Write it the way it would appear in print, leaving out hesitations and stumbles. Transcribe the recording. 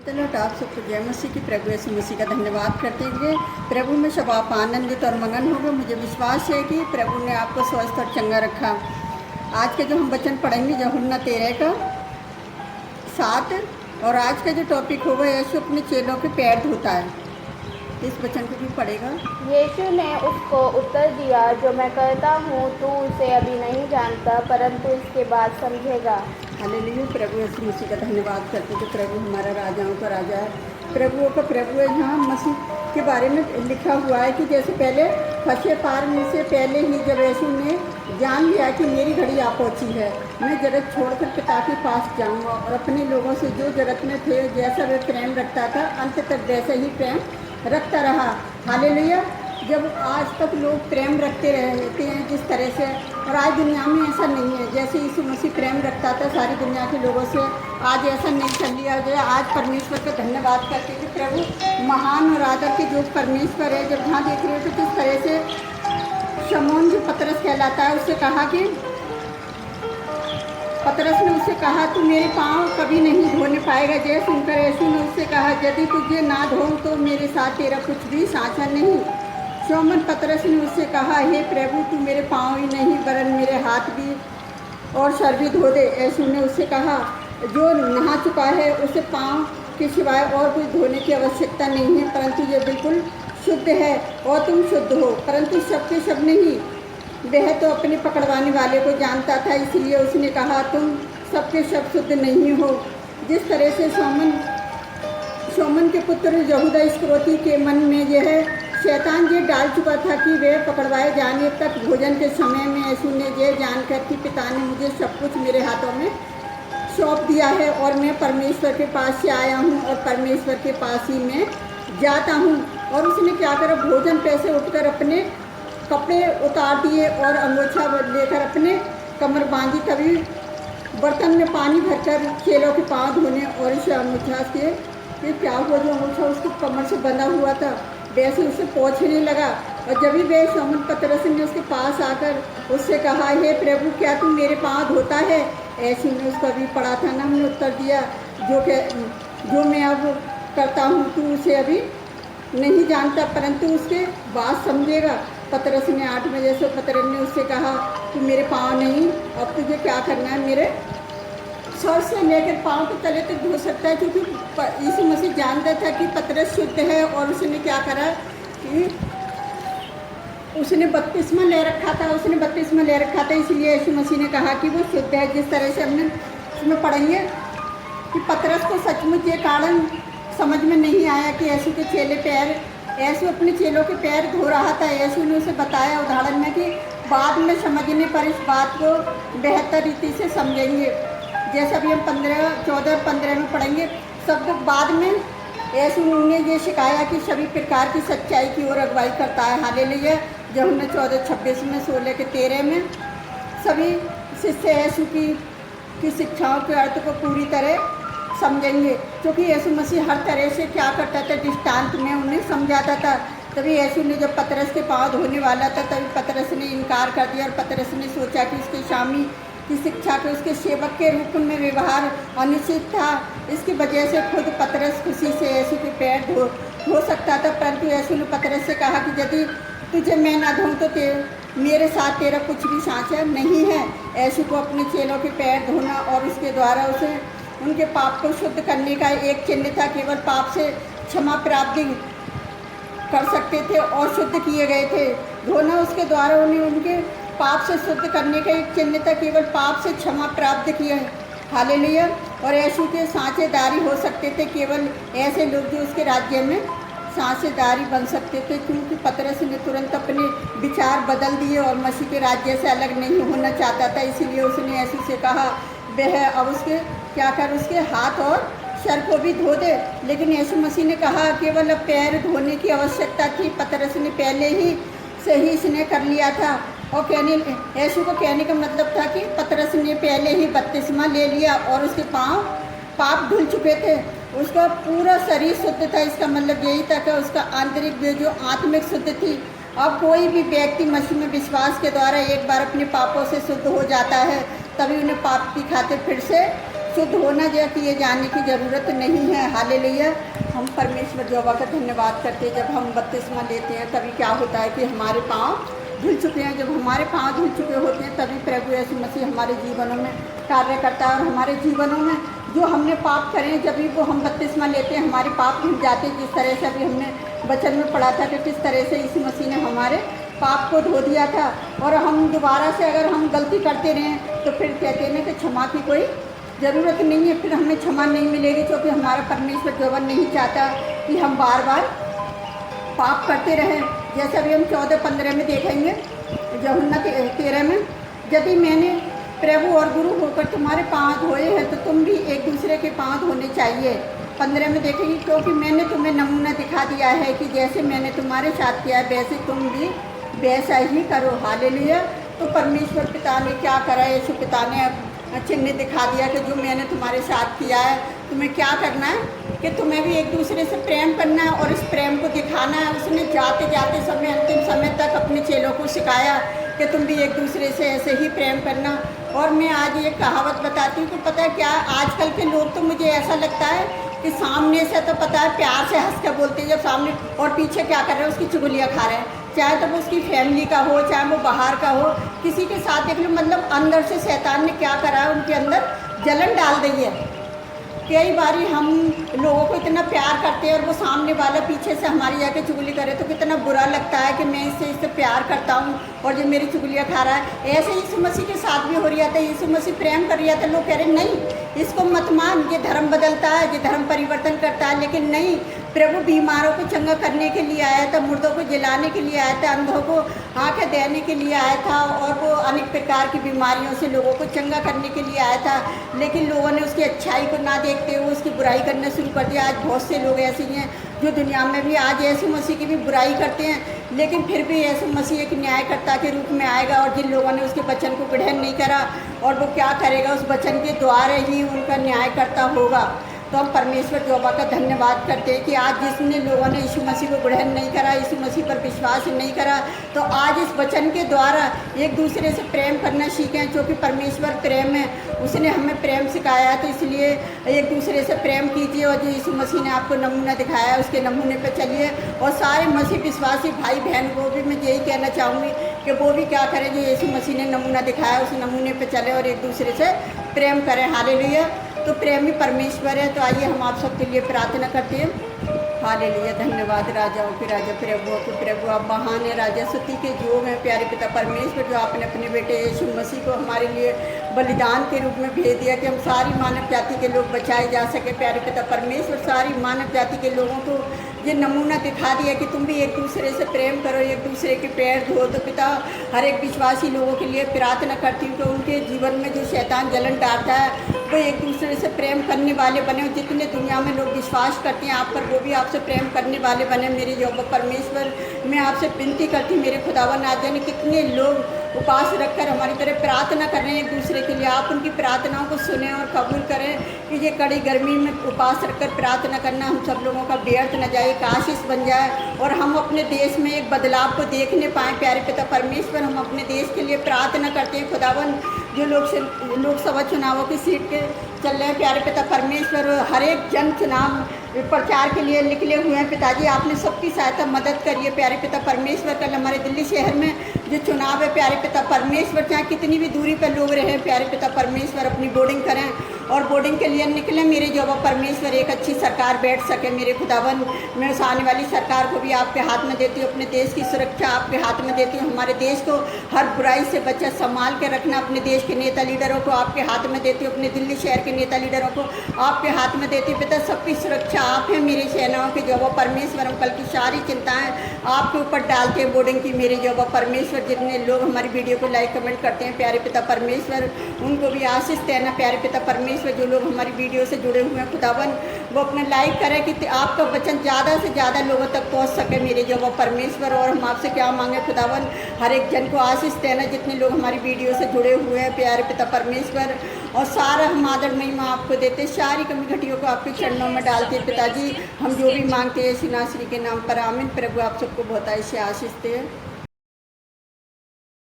चलो आप सबको जय मसीह की, प्रभु यीशु मसीह का धन्यवाद करते हुए प्रभु में सब आप आनंदित और मगन होंगे। मुझे विश्वास है कि प्रभु ने आपको स्वस्थ और चंगा रखा। आज के जो हम वचन पढ़ेंगे यूहन्ना 13:7, और आज का जो टॉपिक होगा यीशु अपने चेलों के पैर धोता है। इस वचन को भी पढ़ेगा। यीशु ने उसको उत्तर दिया, जो मैं करता हूँ तू उसे अभी नहीं जानता, परंतु इसके बाद समझेगा। हालेलुया। प्रभु यीशु मसीह का धन्यवाद करते कि प्रभु हमारा राजाओं का राजा है, प्रभुओं का प्रभु है। यहाँ मसीह के बारे में लिखा हुआ है कि जैसे पहले फंसे पार में से पहले ही जब यीशु ने जान लिया कि मेरी घड़ी आ पहुँची है, मैं जगत छोड़कर पिता के पास जाऊँगा, और अपने लोगों से जो जगत में थे जैसा वे प्रेम रखता था अंत तक वैसे ही प्रेम रखता रहा। हालेलुया। जब आज तक लोग प्रेम रखते रहते हैं जिस तरह से, और आज दुनिया में ऐसा नहीं है। जैसे यीशु मसीह प्रेम रखता था सारी दुनिया के लोगों से, आज ऐसा नहीं चल लिया गया। आज परमेश्वर का धन्यवाद करते कि प्रभु महान और आदर के जो परमेश्वर है। जब जहाँ देख रहे हो तो किस तरह से शमौन जो पतरस कहलाता है उससे कहा कि पतरस ने उससे कहा तू मेरे पाँव कभी नहीं धोने पाएगा। जय सुनकर यीशु ने उससे कहा यदि तुझे ना धोऊं तो मेरे साथ तेरा कुछ भी साझा नहीं। शमौन पतरस ने उससे कहा हे प्रभु, तू मेरे पाँव ही नहीं वरन मेरे हाथ भी और सर भी धो दे। यीशु ने उससे कहा जो नहा चुका है उसे पाँव के सिवाय और कुछ धोने की आवश्यकता नहीं है, परंतु ये बिल्कुल शुद्ध है और तुम शुद्ध हो। परंतु सबके सब नहीं, वह तो अपने पकड़वाने वाले को जानता था, इसलिए उसने कहा तुम सबके सब शुद्ध नहीं हो। जिस तरह से शमौन के पुत्र यहूदा इस्करियोती के मन में यह शैतान ये डाल चुका था कि वह पकड़वाए जाने तक भोजन के समय में यीशु ने यह जानकर कि पिता ने मुझे सब कुछ मेरे हाथों में सौंप दिया है और मैं परमेश्वर के पास से आया हूँ और परमेश्वर के पास ही मैं जाता हूँ। और उसने क्या करा, भोजन पैसे उठकर अपने कपड़े उतार दिए और अंगोछा लेकर अपने कमर बांधी। तभी बर्तन में पानी भरकर चेलों के पाँव धोने और इस अंगोछा से ये क्या हुआ, जो अंगोछा उसकी कमर से बंधा हुआ था वैसे उसे पोंछने लगा। और जब भी वे शमौन पतरस ने उसके पास आकर उससे कहा हे प्रभु, क्या तू मेरे पाँव धोता है? ऐसे में उसको अभी पढ़ा था ना, हमने उत्तर दिया जो मैं अब करता हूँ तू उसे अभी नहीं जानता, परंतु उसके बाद समझेगा। पतरस ने 8 बजे से पतरस ने उससे कहा कि मेरे पाँव नहीं, अब तुझे क्या करना है, मेरे सर से लेकर पाँव के तले तक धो सकता है, क्योंकि यीशु मसीह जानता था कि पतरस शुद्ध है। और उसने क्या करा कि उसने बपतिस्मा ले रखा था, इसलिए यीशु मसीह ने कहा कि वो शुद्ध है। जिस तरह से हमने उसमें पढ़ेंगे कि पतरस को सचमुच ये कारण समझ में नहीं आया कि यीशु के यीशु अपने चेलों के पैर धो रहा था। यीशु ने उसे बताया उदाहरण में कि बाद में समझने पर इस बात को बेहतर रीति से समझेंगे। जैसे अभी हम 14 और 15 में पढ़ेंगे। सब बाद में यीशु ने ये सिखाया कि सभी प्रकार की सच्चाई की ओर अगुवाई करता है। हालेलुया। जब हमने 14:26 में 16 के 13 में सभी शिष्य यीशु की शिक्षाओं के अर्थ को पूरी तरह समझेंगे, क्योंकि यीशु मसीह हर तरह से क्या करता था, दृष्टांत में उन्हें समझाता था। तभी यीशु ने जब पतरस के पाँव धोने वाला था तभी पतरस ने इनकार कर दिया, और पतरस ने सोचा कि उसके स्वामी की शिक्षा के उसके सेवक के रूप में व्यवहार अनुचित था। इसकी वजह से खुद पतरस खुशी से यीशु के पैर धो सकता था, परंतु यीशु ने पतरस से कहा कि यदि तुझे मैं ना धोऊं तो मेरे साथ तेरा कुछ भी साझा नहीं है। यीशु को अपने चेलों के पैर धोना और उसके द्वारा उसे उनके पाप को शुद्ध करने का एक चिन्ह था। केवल पाप से क्षमा प्राप्ति कर सकते थे और शुद्ध किए गए थे। धोना उसके द्वारा उन्हें उनके पाप से शुद्ध करने का एक चिन्ह था, केवल पाप से क्षमा प्राप्त किए। हालेलुया। और यीशु के साझेदारी हो सकते थे केवल ऐसे लोग जो उसके राज्य में साझेदारी बन सकते थे, क्योंकि पतरस ने तुरंत अपने विचार बदल दिए और मसीह के राज्य से अलग नहीं होना चाहता था। इसीलिए उसने यीशु से कहा वह अब उसके क्या कर, उसके हाथ और सर को भी धो दे। लेकिन यीशु मसीह ने कहा केवल अब पैर धोने की आवश्यकता थी। पतरस ने पहले ही से ही इसने कर लिया था। और यीशु को कहने का मतलब था कि पतरस ने पहले ही बपतिस्मा ले लिया और उसके पाप धुल चुके थे, उसका पूरा शरीर शुद्ध था। इसका मतलब यही था कि उसका आंतरिक जो आत्मिक शुद्ध थी। अब कोई भी व्यक्ति मसीह में विश्वास के द्वारा एक बार अपने पापों से शुद्ध हो जाता है, तभी उन्हें पाप की खातिर फिर से शुद्ध होना जो किए जाने की ज़रूरत नहीं है। हालेलुया। हम परमेश्वर यहोवा का धन्यवाद करते हैं। जब हम बपतिस्मा लेते हैं तभी क्या होता है कि हमारे पाँव धुल चुके हैं। जब हमारे पाँव धुल चुके होते हैं तभी प्रभु यीशु मसीह हमारे जीवनों में कार्य करता है। और हमारे जीवनों में जो हमने पाप करे जब भी वो हम बपतिस्मा लेते हैं हमारे पाप धुल जाते हैं। जिस तरह से अभी हमने वचन में पढ़ा था कि किस तरह से यीशु मसीह ने हमारे पाप को धो दिया था। और हम दोबारा से अगर हम गलती करते रहें तो फिर कहते हैं कि क्षमा की कोई ज़रूरत नहीं है, फिर हमें क्षमा नहीं मिलेगी, क्योंकि हमारा परमेश्वर यहोवा नहीं चाहता कि हम बार बार पाप करते रहें। जैसे अभी हम 14:15 में देखेंगे, यूहन्ना 13 में, यदि मैंने प्रभु और गुरु होकर तुम्हारे पाँव धोए हैं तो तुम भी एक दूसरे के पाँव धोने चाहिए। 15 में देखेंगे, क्योंकि मैंने तुम्हें नमूना दिखा दिया है कि जैसे मैंने तुम्हारे साथ किया है वैसे तुम भी वैसा ही करो। हालेलुया। तो परमेश्वर पिता ने क्या करा, यीशु पिता ने चिन्ह दिखा दिया कि जो मैंने तुम्हारे साथ किया है तुम्हें क्या करना है कि तुम्हें भी एक दूसरे से प्रेम करना है और इस प्रेम को दिखाना है। उसने जाते जाते समय अंतिम समय तक अपने चेलों को सिखाया कि तुम भी एक दूसरे से ऐसे ही प्रेम करना। और मैं आज ये कहावत बताती हूँ कि पता है क्या, आजकल के लोग तो मुझे ऐसा लगता है कि सामने से तो पता है प्यार से हंस कर बोलते हैं, जब सामने और पीछे क्या कर रहे हैं उसकी चुगलियाँ खा रहे हैं। चाहे तो वो उसकी फैमिली का हो, चाहे वो बाहर का हो, किसी के साथ देख लो, मतलब अंदर से शैतान ने क्या करा है, उनके अंदर जलन डाल दी है। कई बारी हम लोगों को इतना प्यार करते हैं और वो सामने वाला पीछे से हमारी आके चुगली करे तो कितना बुरा लगता है कि मैं इससे प्यार करता हूँ और जो मेरी चुगलियाँ खा रहा है। ऐसे यीशु मसीह के साथ भी हो रहा था। यीशु मसीह प्रेम कर रहा था, लोग कह रहे नहीं इसको मत मान, ये धर्म बदलता है, ये धर्म परिवर्तन करता है। लेकिन नहीं, प्रभु बीमारों को चंगा करने के लिए आया था, मुर्दों को जलाने के लिए आया था, अंधों को आंखें देने के लिए आया था और वो अनेक प्रकार की बीमारियों से लोगों को चंगा करने के लिए आया था। लेकिन लोगों ने उसकी अच्छाई को ना देखते हुए उसकी बुराई करना शुरू कर दिया। आज बहुत से लोग ऐसे ही हैं जो दुनिया में भी आज यीशु मसीह की भी बुराई करते हैं, लेकिन फिर भी यीशु मसीह एक न्यायकर्ता के रूप में आएगा। और जिन लोगों ने उसके वचन को ग्रहण नहीं करा और वो क्या करेगा, उस वचन के द्वारा ही उनका न्यायकर्ता होगा। तो हम परमेश्वर यहोवा का धन्यवाद करते हैं कि आज जिसने लोगों ने यीशु मसीह को ग्रहण नहीं करा, यीशु मसीह पर विश्वास नहीं करा, तो आज इस वचन के द्वारा एक दूसरे से प्रेम करना सीखें, क्योंकि परमेश्वर प्रेम है, उसने हमें प्रेम सिखाया है। तो इसलिए एक दूसरे से प्रेम कीजिए और जो यीशु मसीह ने आपको नमूना दिखाया है उसके नमूने पर चलिए। और सारे मसीह विश्वासी भाई बहन को भी मैं यही कहना चाहूँगी कि वो भी क्या करें, जो यीशु मसीह ने नमूना दिखाया उस नमूने पर चले और एक दूसरे से प्रेम करें। हालेलुया। तो प्रेमी परमेश्वर है। तो आइए हम आप सबके लिए प्रार्थना करते हैं। हालेलुया। धन्यवाद राजाओं के राजा, प्रभुओं के प्रभु, आप महान है राजा, स्तुति के योग हैं प्यारे पिता परमेश्वर, जो आपने अपने बेटे यीशु मसीह को हमारे लिए बलिदान के रूप में भेज दिया कि हम सारी मानव जाति के लोग बचाए जा सके। प्यारे पिता परमेश्वर, सारी मानव जाति के लोगों को ये नमूना दिखा दिया कि तुम भी एक दूसरे से प्रेम करो, एक दूसरे के पैर धो। तो पिता, हर एक विश्वासी लोगों के लिए प्रार्थना करती हूँ कि उनके जीवन में जो शैतान जलन डालता है वो एक दूसरे से प्रेम करने वाले बने। जितने दुनिया में लोग विश्वास करते हैं आप पर, वो भी आपसे प्रेम करने वाले बने। मेरे यहोवा परमेश्वर, मैं आपसे विनती करती हूँ, मेरे खुदावन आज जाने कितने लोग उपास रखकर हमारी तरह प्रार्थना कर रहे हैं एक दूसरे के लिए, आप उनकी प्रार्थनाओं को सुने और कबूल करें कि ये कड़ी गर्मी में उपास रखकर प्रार्थना करना हम सब लोगों का व्यर्थ न जाए, एक आशीष बन जाए और हम अपने देश में एक बदलाव को देखने पाएँ। प्यारे पिता परमेश्वर, हम अपने देश के लिए प्रार्थना करते हैं खुदावन, जो लोकसभा चुनावों की सीट के चल रहे हैं प्यारे पिता परमेश्वर, हर एक जन चुनाव प्रचार के लिए निकले हुए हैं। पिताजी, आपने सबकी सहायता मदद करिए प्यारे पिता परमेश्वर। कल हमारे दिल्ली शहर में जो चुनाव है प्यारे पिता परमेश्वर, चाहे कितनी भी दूरी पर लोग रहें प्यारे पिता परमेश्वर, अपनी बोर्डिंग करें और बोर्डिंग के लिए निकलें मेरे यहोवा परमेश्वर, एक अच्छी सरकार बैठ सके मेरे खुदावन। मैं उस आने वाली सरकार को भी आपके हाथ में देती हूँ, अपने देश की सुरक्षा आपके हाथ में देती हूँ। हमारे देश को हर बुराई से बचा संभाल के रखना, अपने देश के नेता लीडरों को आपके हाथ में देती हूँ, अपने दिल्ली शहर के नेता लीडरों को आपके हाथ में देती हूँ। पिता, सबकी सुरक्षा आप हैं मेरे सेनाओं के यहोवा परमेश्वर। हम कल की सारी चिंताएं आपके ऊपर डालते हैं बोर्डिंग की मेरे यहोवा परमेश्वर। जितने लोग हमारी वीडियो को लाइक कमेंट करते हैं प्यारे पिता परमेश्वर, उनको भी आशीष देना प्यारे पिता परमेश्वर। जो लोग हमारी वीडियो से जुड़े हुए हैं खुदावन, वो अपने लाइक करें कि आपका वचन ज़्यादा से ज़्यादा लोगों तक पहुंच सके मेरे यहोवा परमेश्वर। और हम आपसे क्या मांगे खुदावन, हर एक जन को आशीष देना जितने लोग हमारी वीडियो से जुड़े हुए हैं प्यारे पिता परमेश्वर। और सारा हम आदर महिमा आपको देते, सारी कमी घटियों को आपके चरणों में डालते हैं पिताजी। हम जो भी मांगते हैं यीशु नासरी के नाम पर, आमीन। प्रभु आप सबको बहुत ऐसे आशीष दे।